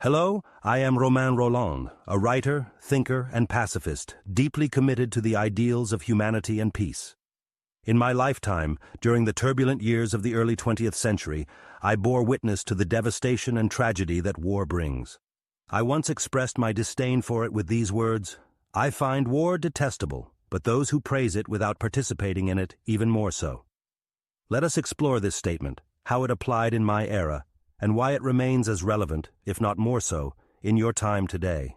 Hello, I am Romain Rolland, a writer, thinker, and pacifist, deeply committed to the ideals of humanity and peace. In my lifetime, during the turbulent years of the early 20th century, I bore witness to the devastation and tragedy that war brings. I once expressed my disdain for it with these words: "I find war detestable, but those who praise it without participating in it even more so." Let us explore this statement, how it applied in my era, and why it remains as relevant, if not more so, in your time today.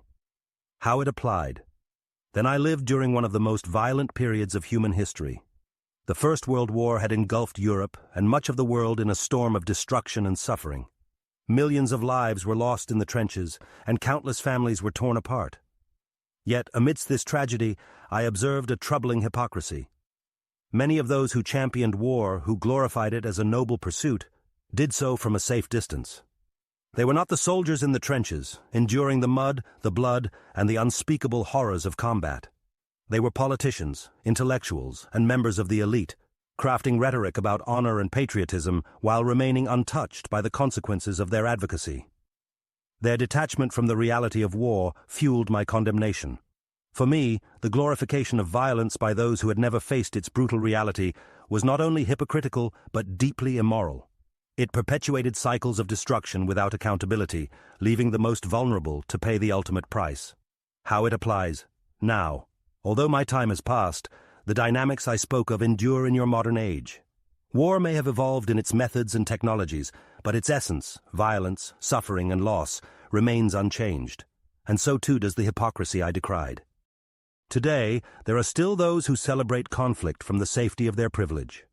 How it applied. Then I lived during one of the most violent periods of human history. The First World War had engulfed Europe and much of the world in a storm of destruction and suffering. Millions of lives were lost in the trenches, and countless families were torn apart. Yet, amidst this tragedy, I observed a troubling hypocrisy. Many of those who championed war, who glorified it as a noble pursuit, did so from a safe distance. They were not the soldiers in the trenches, enduring the mud, the blood, and the unspeakable horrors of combat. They were politicians, intellectuals, and members of the elite, crafting rhetoric about honor and patriotism while remaining untouched by the consequences of their advocacy. Their detachment from the reality of war fueled my condemnation. For me, the glorification of violence by those who had never faced its brutal reality was not only hypocritical but deeply immoral. It perpetuated cycles of destruction without accountability, leaving the most vulnerable to pay the ultimate price. How it applies now. Although my time has passed, the dynamics I spoke of endure in your modern age. War may have evolved in its methods and technologies, but its essence, violence, suffering, and loss, remains unchanged. And so too does the hypocrisy I decried. Today, there are still those who celebrate conflict from the safety of their privilege.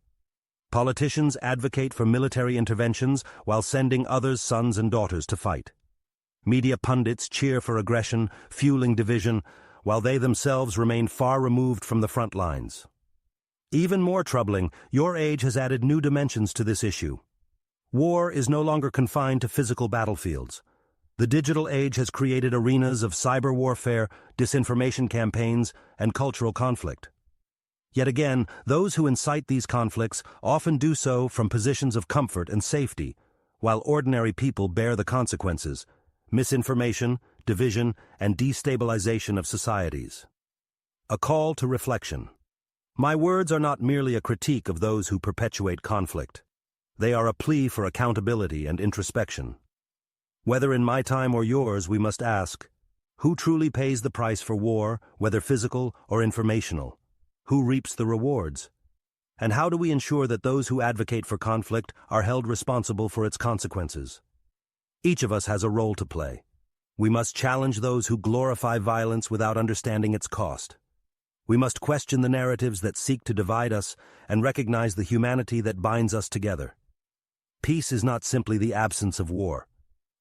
Politicians advocate for military interventions while sending others' sons and daughters to fight. Media pundits cheer for aggression, fueling division, while they themselves remain far removed from the front lines. Even more troubling, your age has added new dimensions to this issue. War is no longer confined to physical battlefields. The digital age has created arenas of cyber warfare, disinformation campaigns, and cultural conflict. Yet again, those who incite these conflicts often do so from positions of comfort and safety, while ordinary people bear the consequences: misinformation, division, and destabilization of societies. A call to reflection. My words are not merely a critique of those who perpetuate conflict. They are a plea for accountability and introspection. Whether in my time or yours, we must ask, who truly pays the price for war, whether physical or informational? Who reaps the rewards? And how do we ensure that those who advocate for conflict are held responsible for its consequences? Each of us has a role to play. We must challenge those who glorify violence without understanding its cost. We must question the narratives that seek to divide us and recognize the humanity that binds us together. Peace is not simply the absence of war.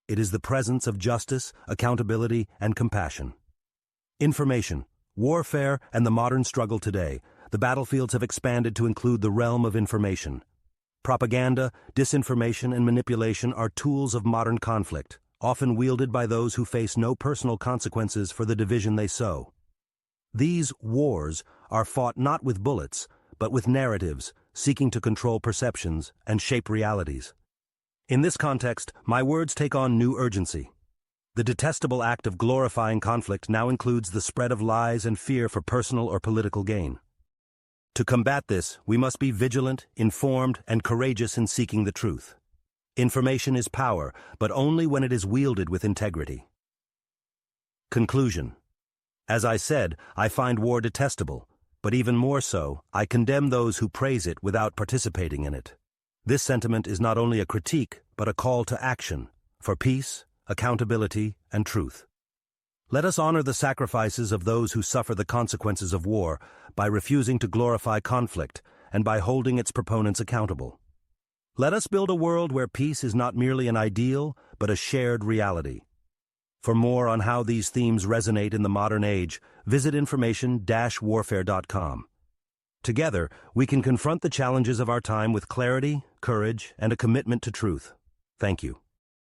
It is the presence of justice, accountability, and compassion. Information, warfare, and the modern struggle today, the battlefields have expanded to include the realm of information. Propaganda, disinformation, and manipulation are tools of modern conflict, often wielded by those who face no personal consequences for the division they sow. These wars are fought not with bullets, but with narratives, seeking to control perceptions and shape realities. In this context, my words take on new urgency. The detestable act of glorifying conflict now includes the spread of lies and fear for personal or political gain. To combat this, we must be vigilant, informed, and courageous in seeking the truth. Information is power, but only when it is wielded with integrity. Conclusion. As I said, I find war detestable, but even more so, I condemn those who praise it without participating in it. This sentiment is not only a critique, but a call to action, for peace, accountability, and truth. Let us honor the sacrifices of those who suffer the consequences of war by refusing to glorify conflict and by holding its proponents accountable. Let us build a world where peace is not merely an ideal, but a shared reality. For more on how these themes resonate in the modern age, visit information-warfare.com. Together, we can confront the challenges of our time with clarity, courage, and a commitment to truth. Thank you.